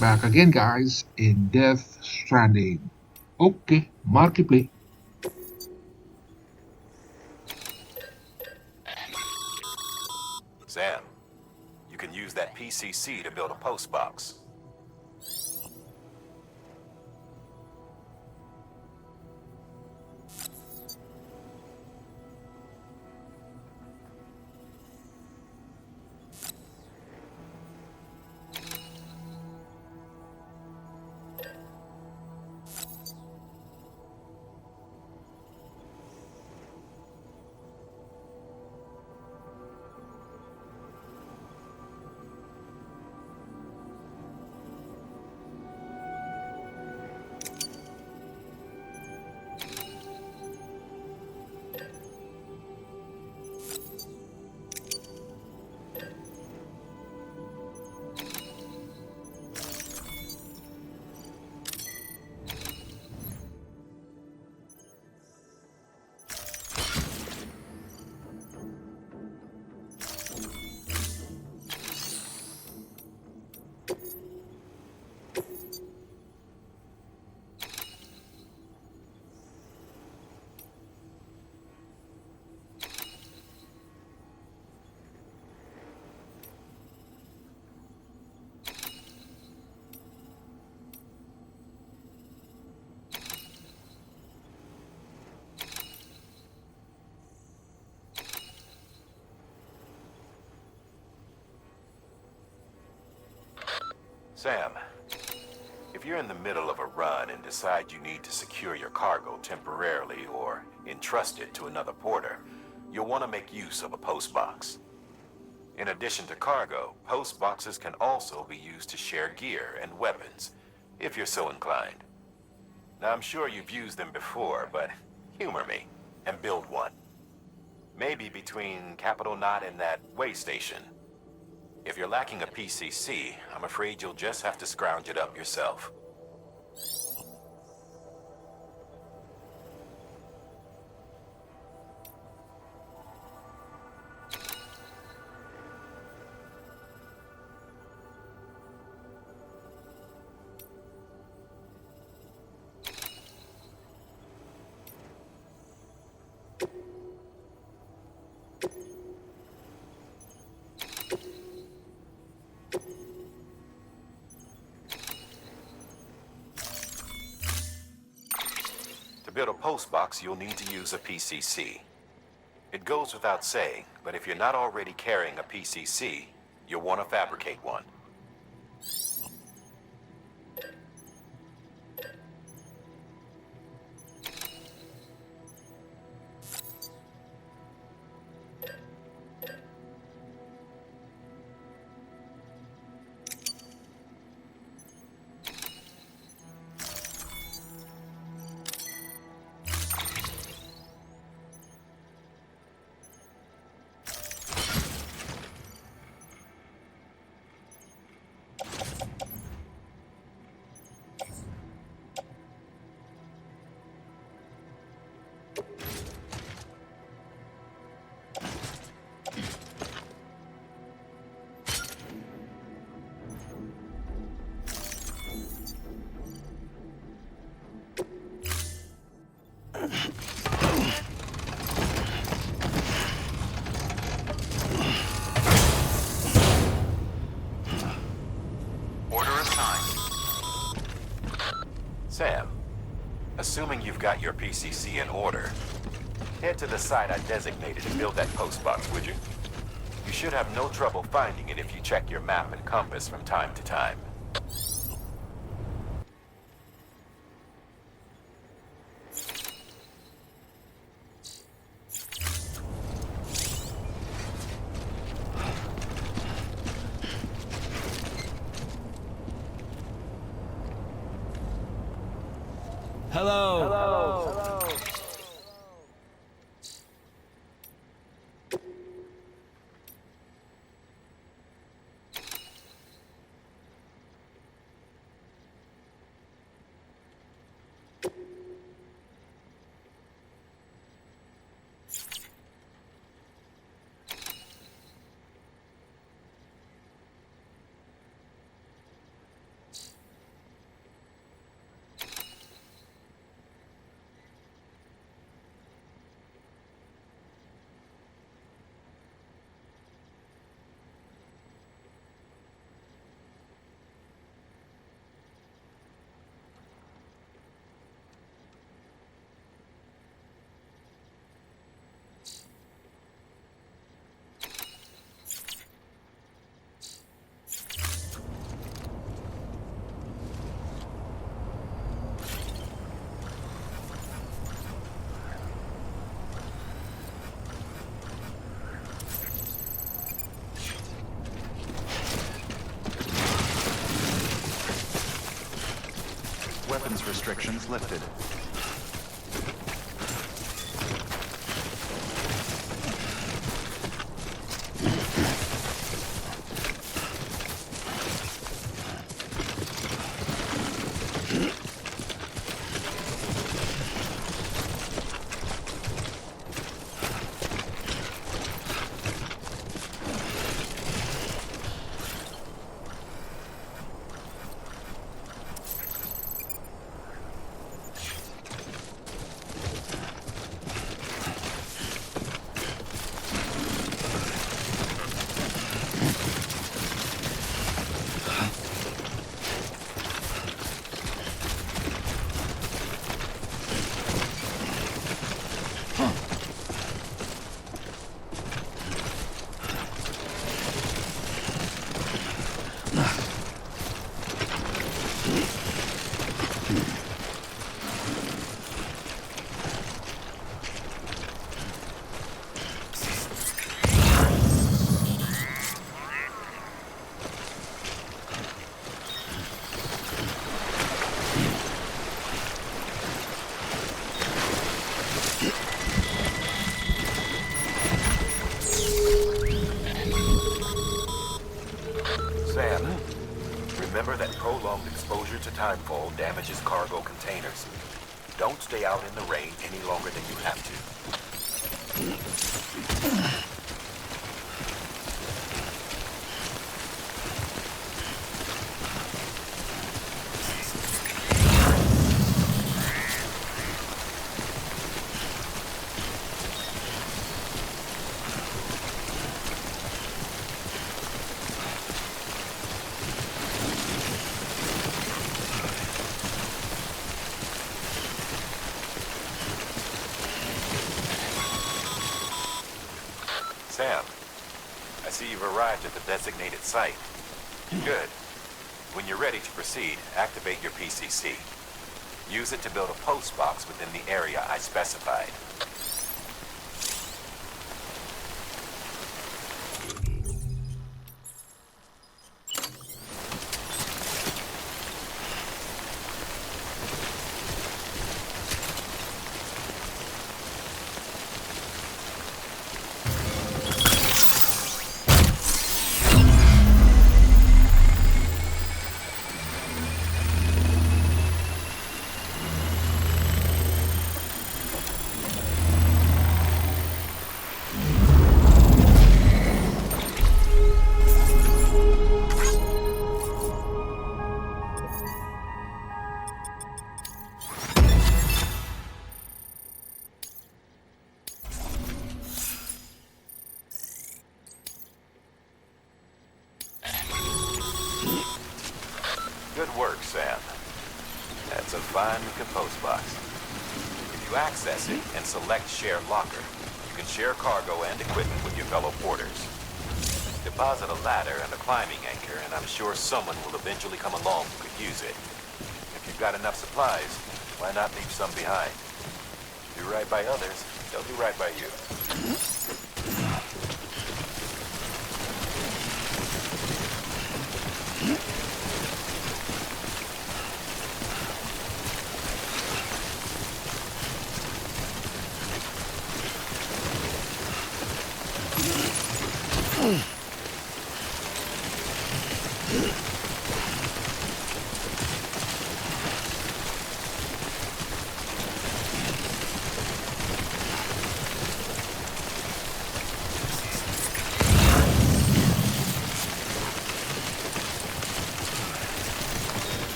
Back again, guys, in Death Stranding. Okay, marketplace. Sam, you can use that PCC to build a post box. Sam, if you're in the middle of a run and decide you need to secure your cargo temporarily or entrust it to another porter, you'll want to make use of a post box. In addition to cargo, post boxes can also be used to share gear and weapons, if you're so inclined. Now, I'm sure you've used them before, but humor me and build one. Maybe between Capital Knot and that way station. If you're lacking a PCC, I'm afraid you'll just have to scrounge it up yourself. To build a post box, you'll need to use a PCC. It goes without saying, but if you're not already carrying a PCC, you'll want to fabricate one. Order assigned. Sam, assuming you've got your PCC in order, head to the site I designated to build that post box, would you? You should have no trouble finding it if you check your map and compass from time to time. Hello. weapons restrictions lifted. Sam, remember that prolonged exposure to timefall damages cargo containers. Don't stay out in the rain any longer than you have to. Sam, I see you've arrived at the designated site. Good. When you're ready to proceed, activate your PCC. Use it to build a post box within the area I specified. Good work, Sam. That's a fine-looking post box. If you access it and select Share Locker, you can share cargo and equipment with your fellow porters. Deposit a ladder and a climbing anchor, and I'm sure someone will eventually come along who could use it. If you've got enough supplies, why not leave some behind? Do right by others, they'll do right by you.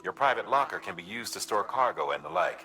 Your private locker can be used to store cargo and the like.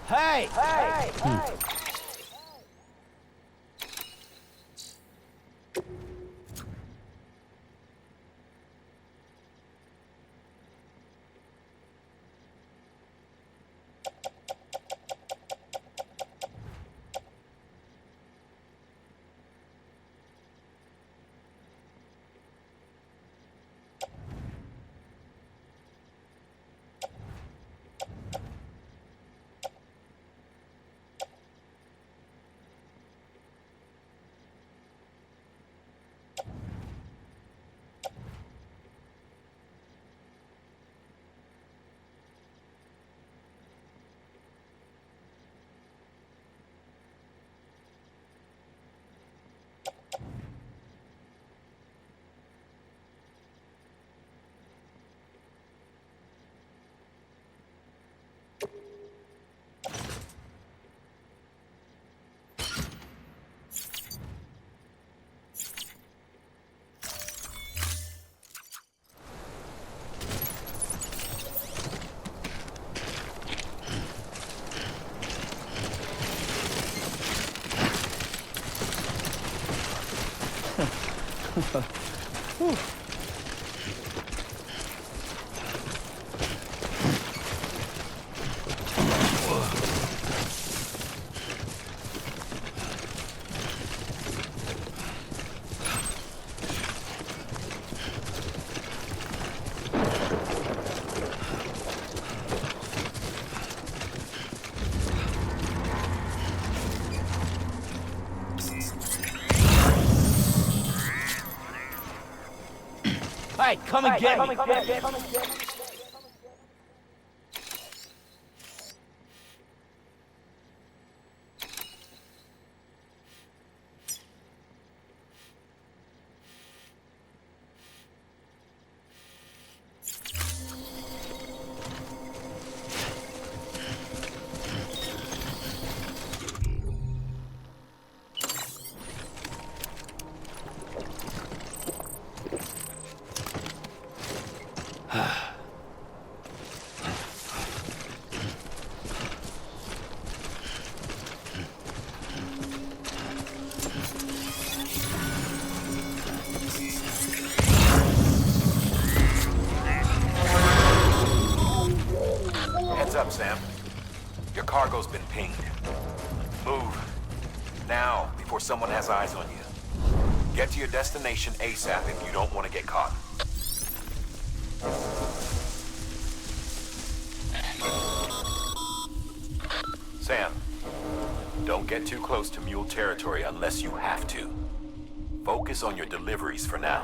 Hey! Hey! Hey! Whew. Hey, come and get me! up, Sam. Your cargo's been pinged. Move. Now, before someone has eyes on you. Get to your destination ASAP if you don't want to get caught. Sam, don't get too close to Mule territory unless you have to. Focus on your deliveries for now.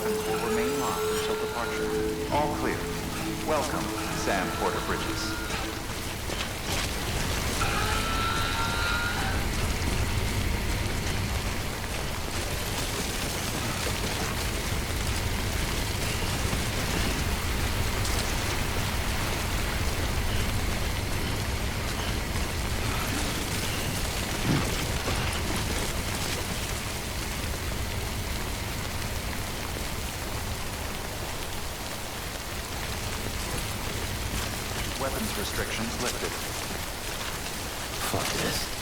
weapons will remain locked until departure. All clear. Welcome, Sam Porter Bridges. Weapons restrictions lifted. Fuck this.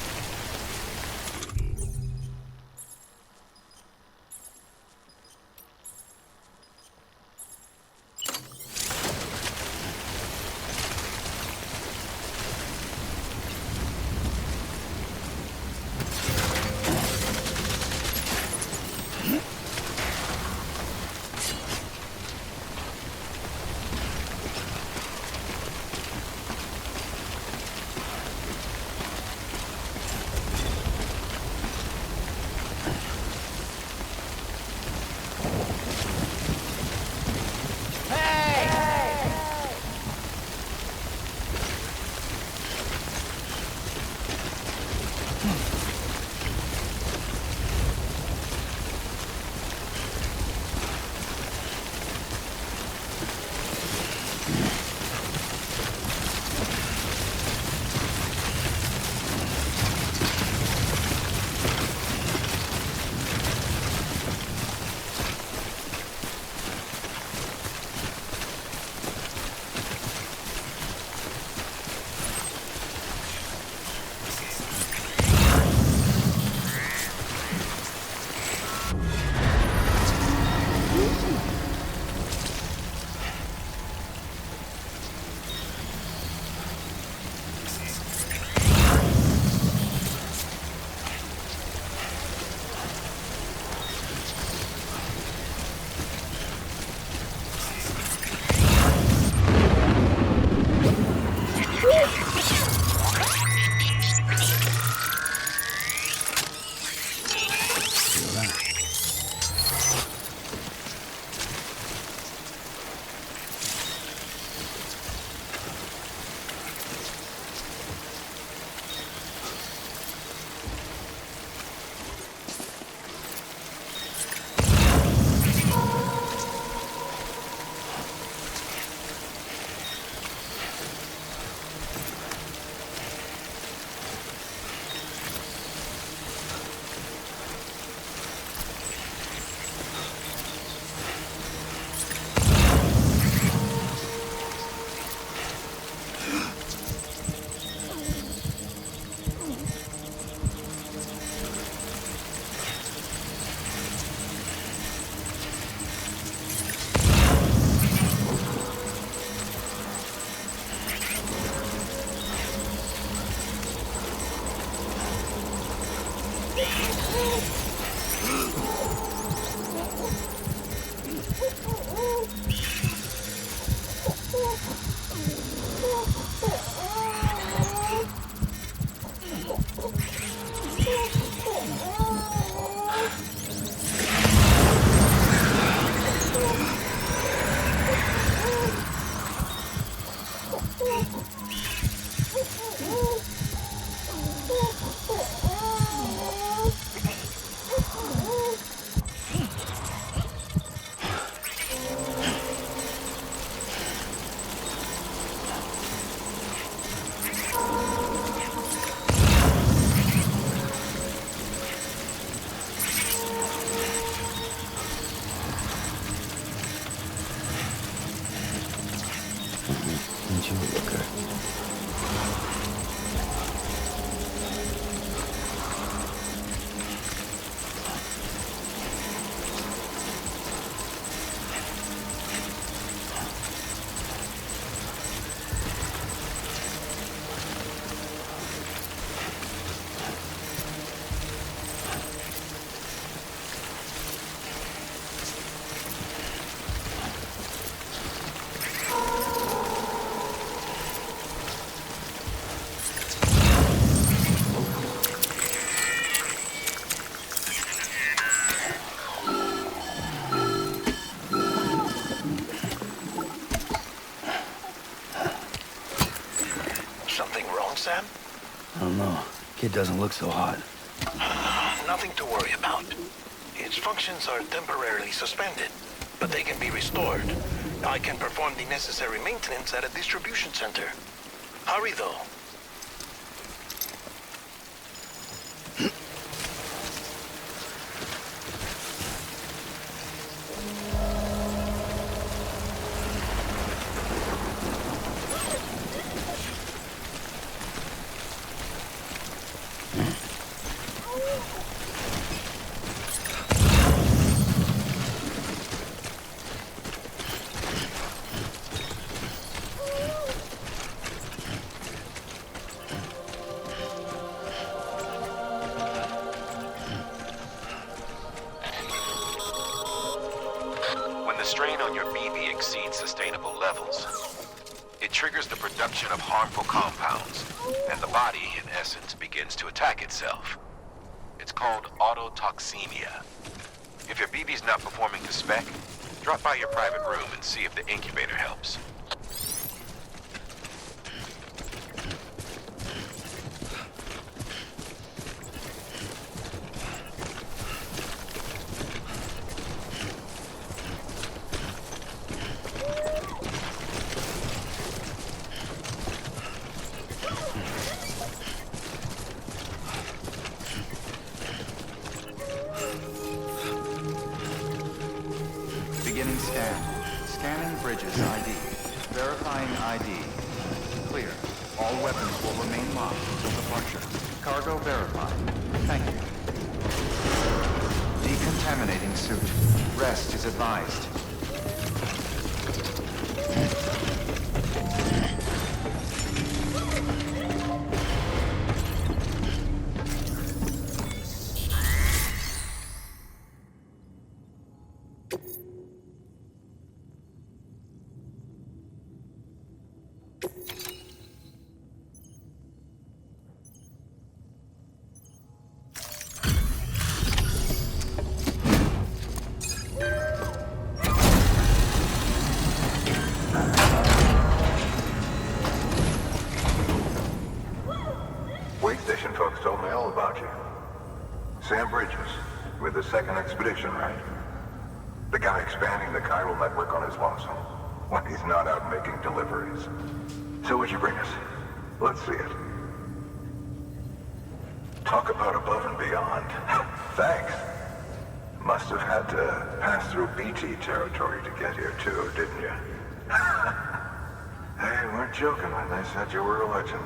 Sam? I don't know. Kid doesn't look so hot. Nothing to worry about. Its functions are temporarily suspended, but they can be restored. I can perform the necessary maintenance at a distribution center. Hurry, though. When the strain on your BB exceeds sustainable levels, it triggers the production of harmful compounds, and the body, in essence, begins to attack itself. It's called autotoxemia. If your BB's not performing to spec, drop by your private room and see if the incubator helps. Beginning scan. Scanning bridges ID. Verifying ID. Clear. All weapons will remain locked until departure. Cargo verified. Thank you. Decontaminating suit. Rest is advised. Wait station folks told me all about you. Sam Bridges, with the second expedition, right? The guy expanding the chiral network on his lonesome, when he's not out making deliveries. So what'd you bring us? Let's see it. Talk about above and beyond. Thanks. Must have had to pass through BT territory to get here too, didn't you? They weren't joking when they said you were a legend.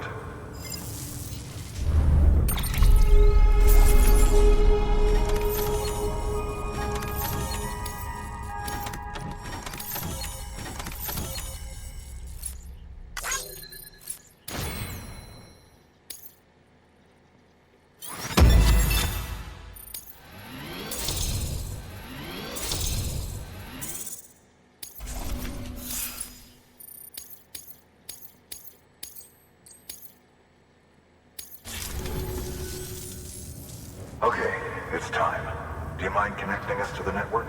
Okay, it's time. Do you mind connecting us to the network?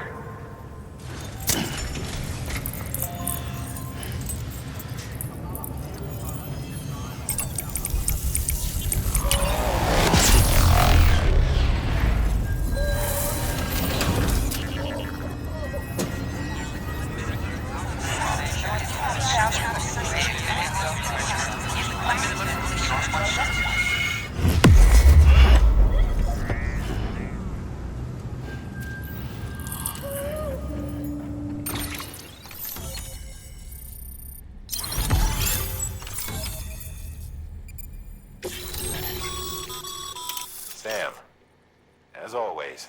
Sam, as always,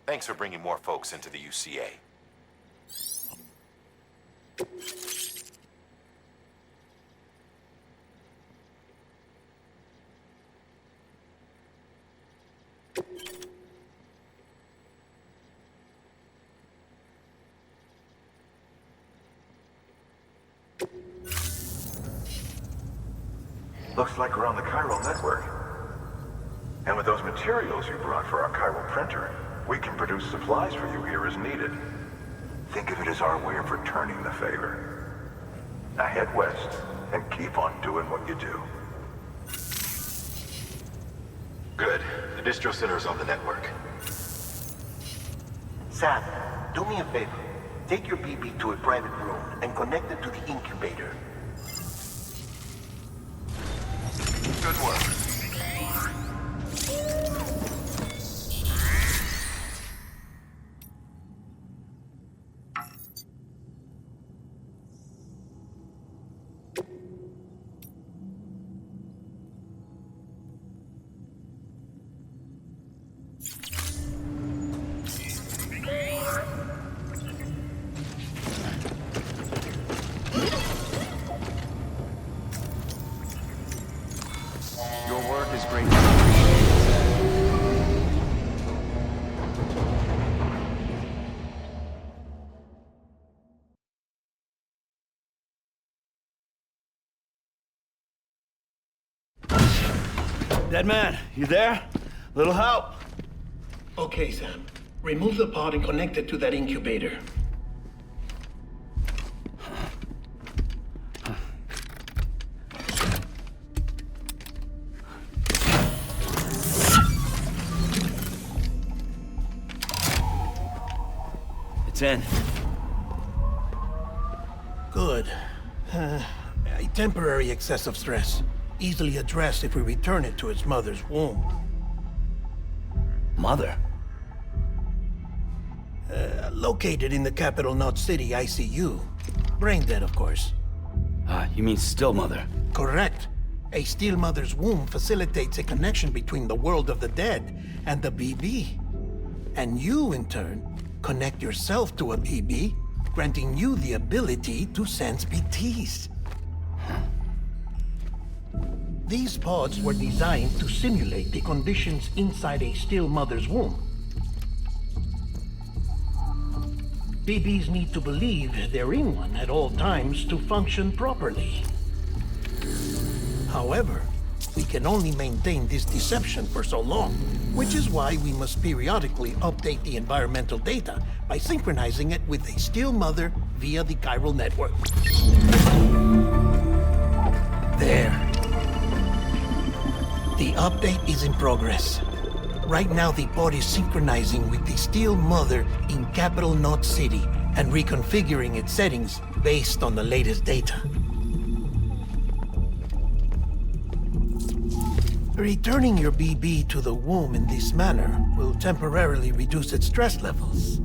thanks for bringing more folks into the UCA. Looks like we're on the chiral network. And with those materials you brought for our chiral printer, we can produce supplies for you here as needed. Think of it as our way of returning the favor. Now head west and keep on doing what you do. Good. The distro center is on the network. Sam, do me a favor. Take your BB to a private room and connect it to the incubator. Good work. Your work is greatly appreciated. Dead man, you there? Little help? Okay, Sam. Remove the pod and connect it to that incubator. It's in. Good. A temporary excessive stress. Easily addressed if we return it to its mother's womb. Mother? Located in the capital Knot City ICU. Brain dead, of course. You mean still mother? Correct. A steel mother's womb facilitates a connection between the world of the dead and the BB. And you, in turn, connect yourself to a BB, granting you the ability to sense BTs. These pods were designed to simulate the conditions inside a still mother's womb. BBs need to believe they're in one at all times to function properly. However, we can only maintain this deception for so long, which is why we must periodically update the environmental data by synchronizing it with a still mother via the chiral network. There. The update is in progress. Right now, the pod is synchronizing with the steel mother in capital Knot City and reconfiguring its settings based on the latest data. Returning your BB to the womb in this manner will temporarily reduce its stress levels.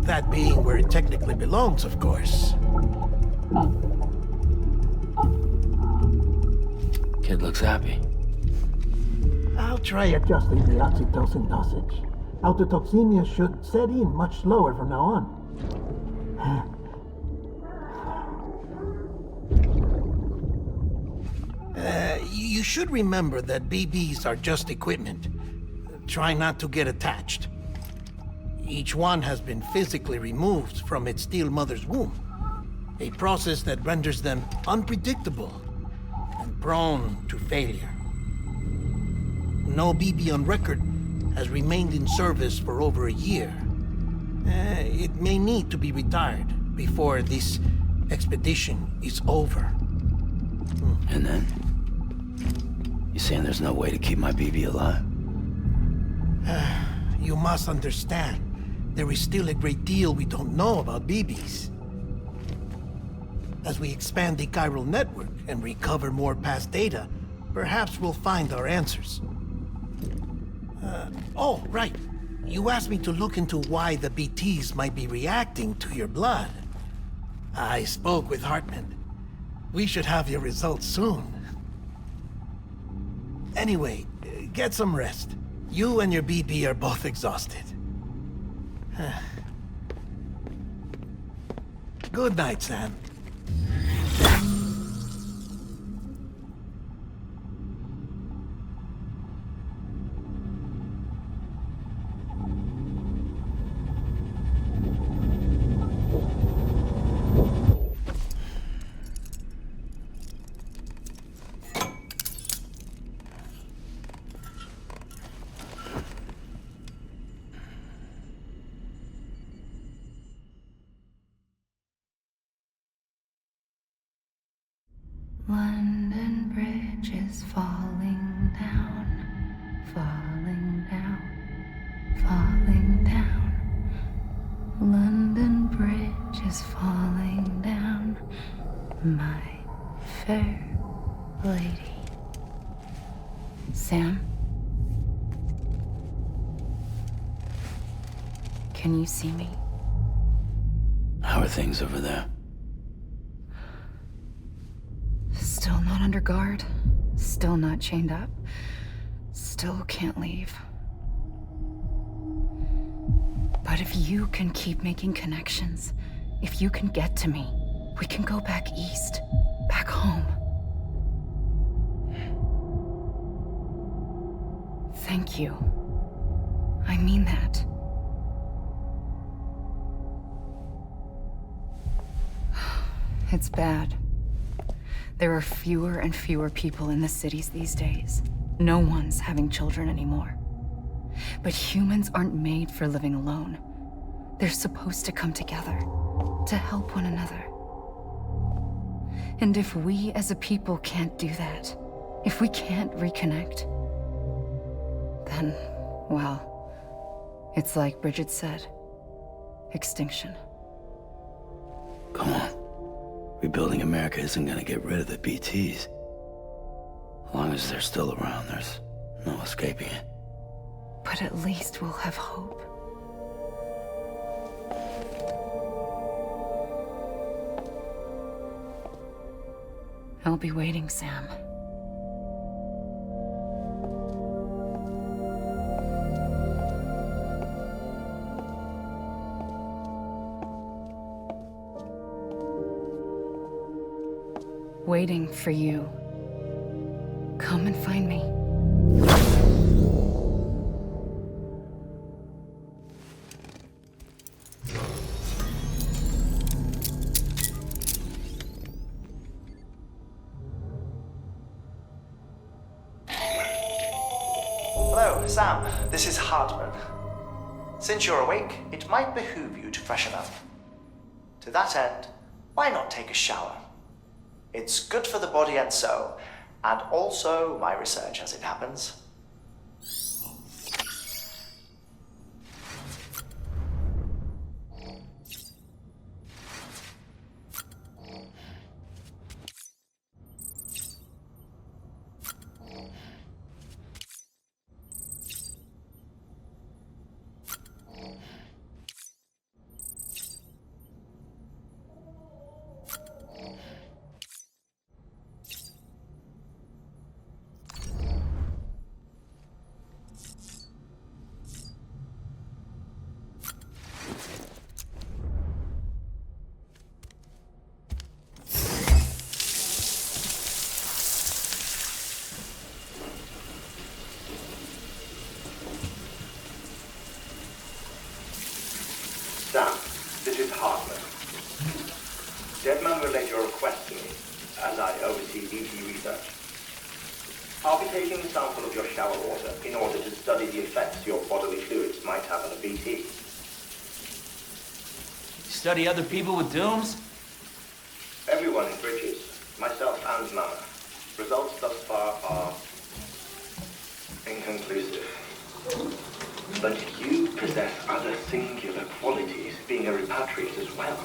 That being where it technically belongs, of course. Kid looks happy. I'll try adjusting the oxytocin dosage. Autotoxemia should set in much slower from now on. You should remember that BBs are just equipment. Try not to get attached. Each one has been physically removed from its steel mother's womb. A process that renders them unpredictable and prone to failure. No BB on record has remained in service for over a year. It may need to be retired before this expedition is over. And then? You saying there's no way to keep my BB alive? You must understand, there is still a great deal we don't know about BBs. As we expand the chiral network and recover more past data, perhaps we'll find our answers. Oh, right. You asked me to look into why the BTs might be reacting to your blood. I spoke with Hartman. We should have your results soon. Anyway, get some rest. You and your BB are both exhausted. Good night, Sam. London Bridge is falling down. falling down, falling down. London Bridge is falling down, my fair lady. Sam? Can you see me? How are things over there? Still not under guard, still not chained up, still can't leave. But if you can keep making connections, if you can get to me, we can go back east, back home. Thank you. I mean that. It's bad. There are fewer and fewer people in the cities these days. No one's having children anymore. But humans aren't made for living alone. They're supposed to come together, to help one another. And if we as a people can't do that, if we can't reconnect, then, well, it's like Bridget said, extinction. Come on. Rebuilding America isn't gonna get rid of the BTs. As long as they're still around, there's no escaping it. But at least we'll have hope. I'll be waiting, Sam. Waiting for you. Come and find me. Hello, Sam. This is Hardman. Since you're awake, it might behoove you to freshen up. To that end, why not take a shower? It's good for the body and soul, and also my research as it happens. Sam, this is Hardman. Deadman relayed your request to me, as I oversee BT research. I'll be taking a sample of your shower water in order to study the effects your bodily fluids might have on a BT. Study other people with dooms? Everyone in Bridges, myself and Mama. Results thus far are inconclusive. But you possess other singular qualities, being a repatriate as well.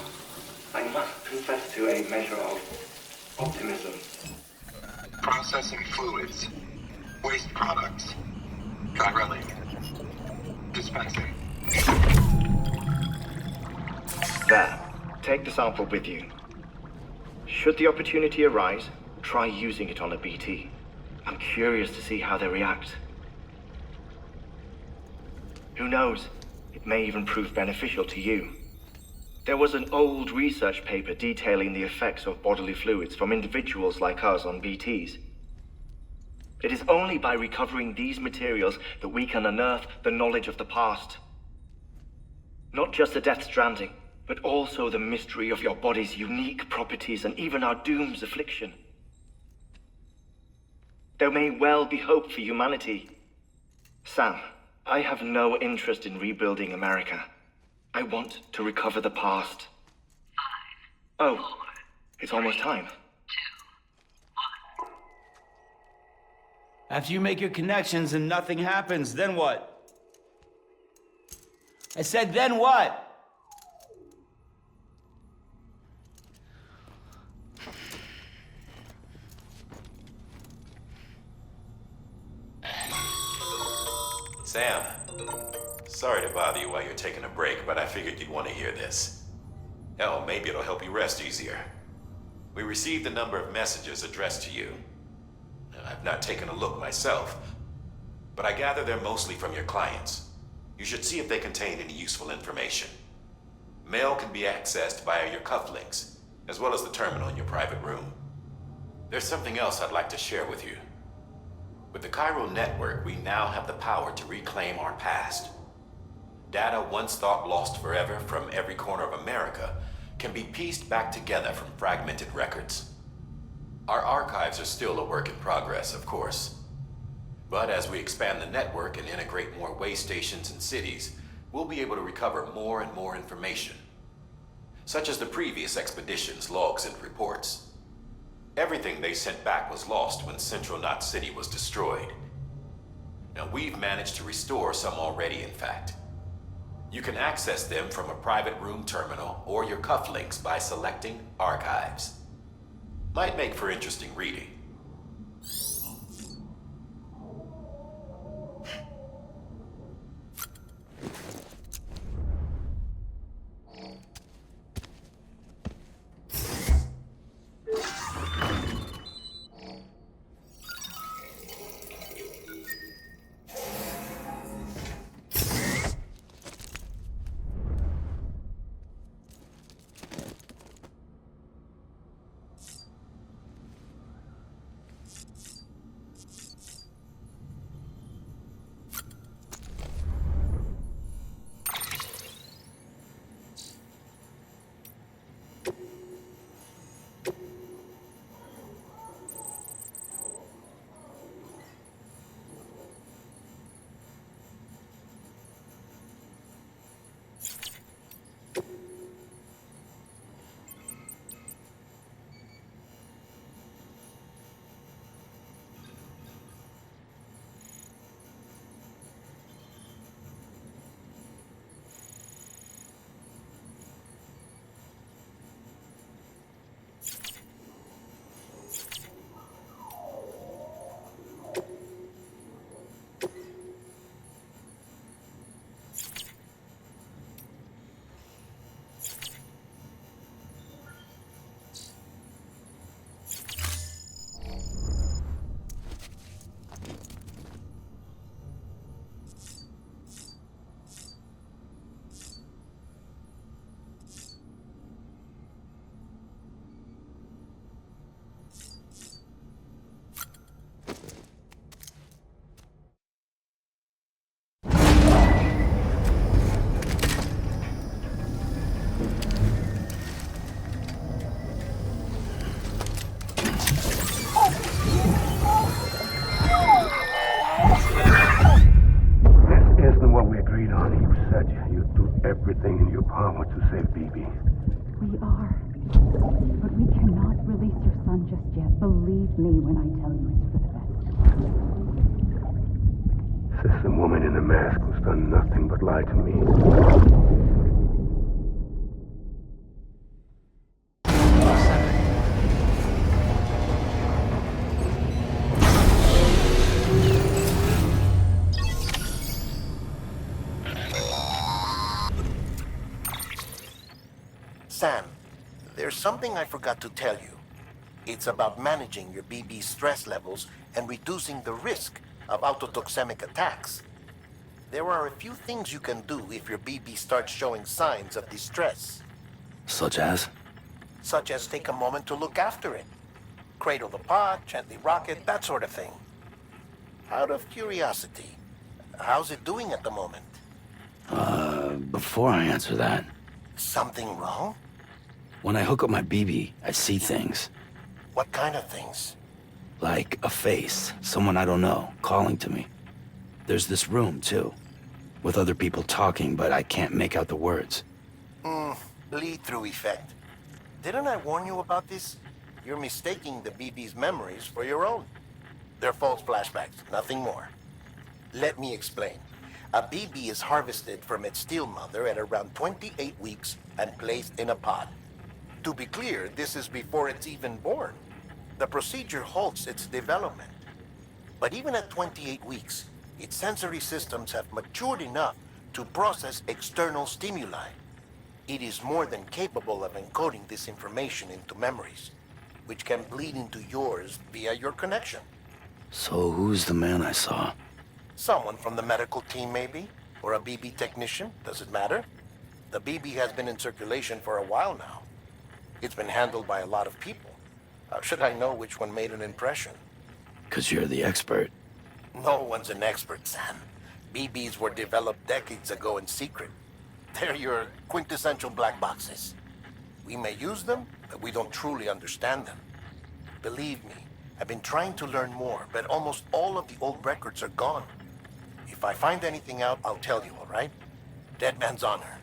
I must confess to a measure of optimism. Processing fluids. Waste products. Chirelli. Dispensing. There. Take the sample with you. Should the opportunity arise, try using it on a BT. I'm curious to see how they react. Who knows? It may even prove beneficial to you. There was an old research paper detailing the effects of bodily fluids from individuals like us on BTs. It is only by recovering these materials that we can unearth the knowledge of the past. Not just the Death Stranding, but also the mystery of your body's unique properties and even our doom's affliction. There may well be hope for humanity. Sam, I have no interest in rebuilding America. I want to recover the past. 5, 4, it's almost time. 2, 1. After you make your connections and nothing happens, then what? I said, then what? Sam, sorry to bother you while you're taking a break, but I figured you'd want to hear this. Hell, maybe it'll help you rest easier. We received a number of messages addressed to you. I've not taken a look myself, but I gather they're mostly from your clients. You should see if they contain any useful information. Mail can be accessed via your cufflinks, as well as the terminal in your private room. There's something else I'd like to share with you. With the chiral network, we now have the power to reclaim our past. Data once thought lost forever from every corner of America can be pieced back together from fragmented records. Our archives are still a work in progress, of course. But as we expand the network and integrate more way stations and cities, we'll be able to recover more and more information, such as the previous expedition's logs and reports. Everything they sent back was lost when Central Knot City was destroyed. Now, we've managed to restore some already, in fact. You can access them from a private room terminal or your cufflinks by selecting Archives. Might make for interesting reading. everything in your power to save BB. We are. But we cannot release your son just yet. Believe me when I tell you it's for the best. Sister woman in the mask who's done nothing but lie to me. Sam, there's something I forgot to tell you. It's about managing your BB stress levels and reducing the risk of autotoxemic attacks. There are a few things you can do if your BB starts showing signs of distress. Such as? Such as take a moment to look after it. Cradle the pod, gently rock it, that sort of thing. Out of curiosity, how's it doing at the moment? Before I answer that... Something wrong? When I hook up my BB, I see things. What kind of things? Like a face, someone I don't know, calling to me. There's this room, too, with other people talking, but I can't make out the words. Bleed-through effect. Didn't I warn you about this? You're mistaking the BB's memories for your own. They're false flashbacks, nothing more. Let me explain. A BB is harvested from its steel mother at around 28 weeks and placed in a pod. To be clear, this is before it's even born. The procedure halts its development. But even at 28 weeks, its sensory systems have matured enough to process external stimuli. It is more than capable of encoding this information into memories, which can bleed into yours via your connection. So who's the man I saw? Someone from the medical team, maybe? Or a BB technician? Does it matter? The BB has been in circulation for a while now. It's been handled by a lot of people. How should I know which one made an impression? 'Cause you're the expert. No one's an expert, Sam. BBs were developed decades ago in secret. They're your quintessential black boxes. We may use them, but we don't truly understand them. Believe me, I've been trying to learn more, but almost all of the old records are gone. If I find anything out, I'll tell you, all right? Dead man's honor.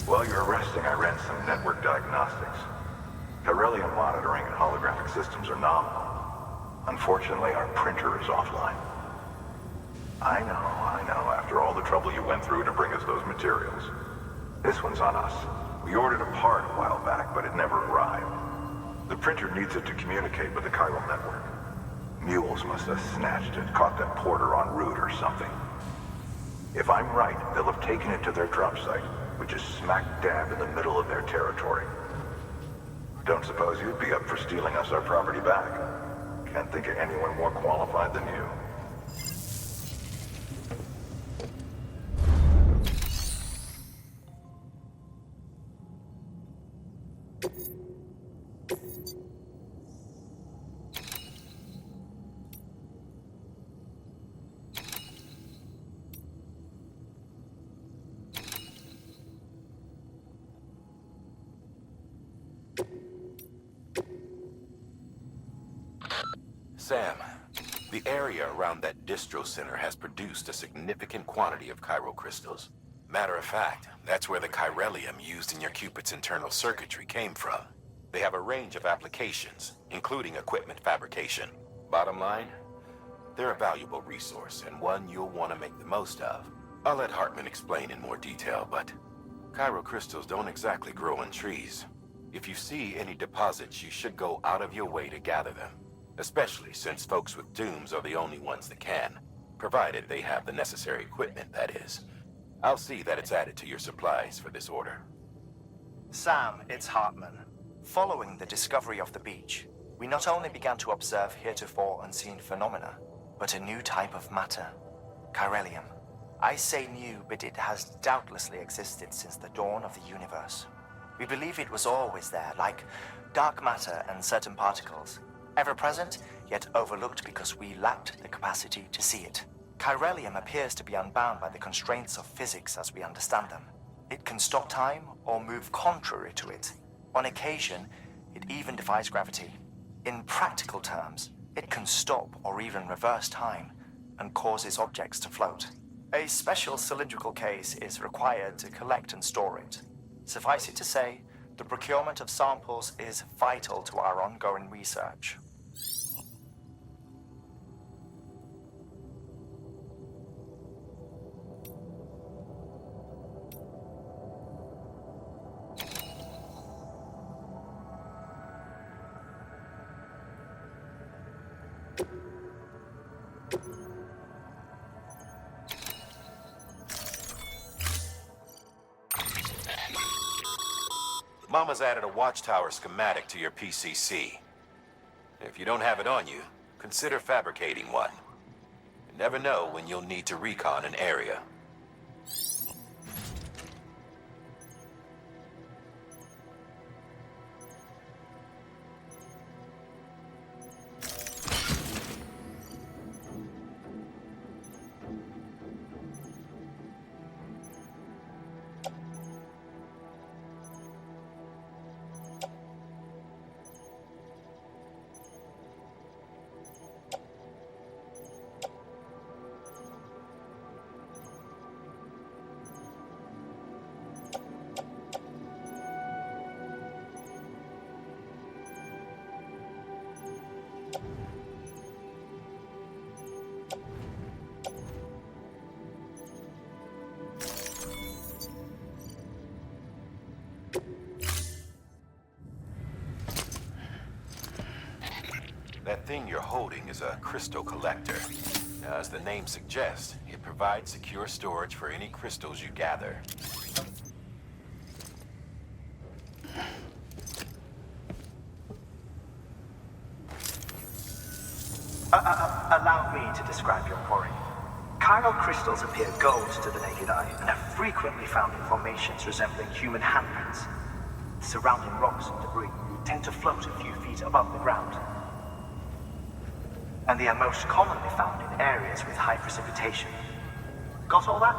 While you were resting, I ran some network diagnostics. Beryllium monitoring and holographic systems are nominal. Unfortunately, our printer is offline. I know. After all the trouble you went through to bring us those materials. This one's on us. We ordered a part a while back, but it never arrived. The printer needs it to communicate with the chiral network. Mules must have snatched it, caught that porter en route or something. If I'm right, they'll have taken it to their drop site, which is smack dab in the middle of their territory. Don't suppose you'd be up for stealing us our property back? Can't think of anyone more qualified than you. Sam, the area around that distro center has produced a significant quantity of chiral crystals. Matter of fact, that's where the chiralium used in your Cupid's internal circuitry came from. They have a range of applications, including equipment fabrication. Bottom line, they're a valuable resource and one you'll want to make the most of. I'll let Hartman explain in more detail, but chiral crystals don't exactly grow on trees. If you see any deposits, you should go out of your way to gather them. Especially since folks with dooms are the only ones that can. Provided they have the necessary equipment, that is. I'll see that it's added to your supplies for this order. Sam, it's Hartman. Following the discovery of the beach, we not only began to observe heretofore unseen phenomena, but a new type of matter, chiralium. I say new, but it has doubtlessly existed since the dawn of the universe. We believe it was always there, like dark matter and certain particles. Ever present, yet overlooked because we lacked the capacity to see it. Chiralium appears to be unbound by the constraints of physics as we understand them. It can stop time or move contrary to it. On occasion, it even defies gravity. In practical terms, it can stop or even reverse time and causes objects to float. A special cylindrical case is required to collect and store it. Suffice it to say, the procurement of samples is vital to our ongoing research. Mama's added a watchtower schematic to your PCC. If you don't have it on you, consider fabricating one. You never know when you'll need to recon an area. thing you're holding is a crystal collector. Now, as the name suggests, it provides secure storage for any crystals you gather. Allow me to describe your quarry. Chiral crystals appear gold to the naked eye and are frequently found in formations resembling human handprints. The surrounding rocks and debris tend to float a few feet above the ground. And they are most commonly found in areas with high precipitation. Got all that?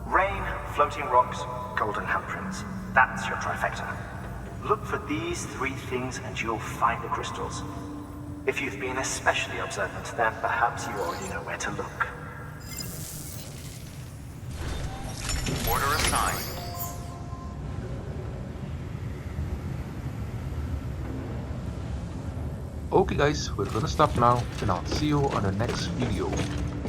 Rain, floating rocks, golden handprints. That's your trifecta. Look for these three things and you'll find the crystals. If you've been especially observant, then perhaps you already know where to look. Order assigned. Okay guys, we're gonna stop now and I'll see you on the next video.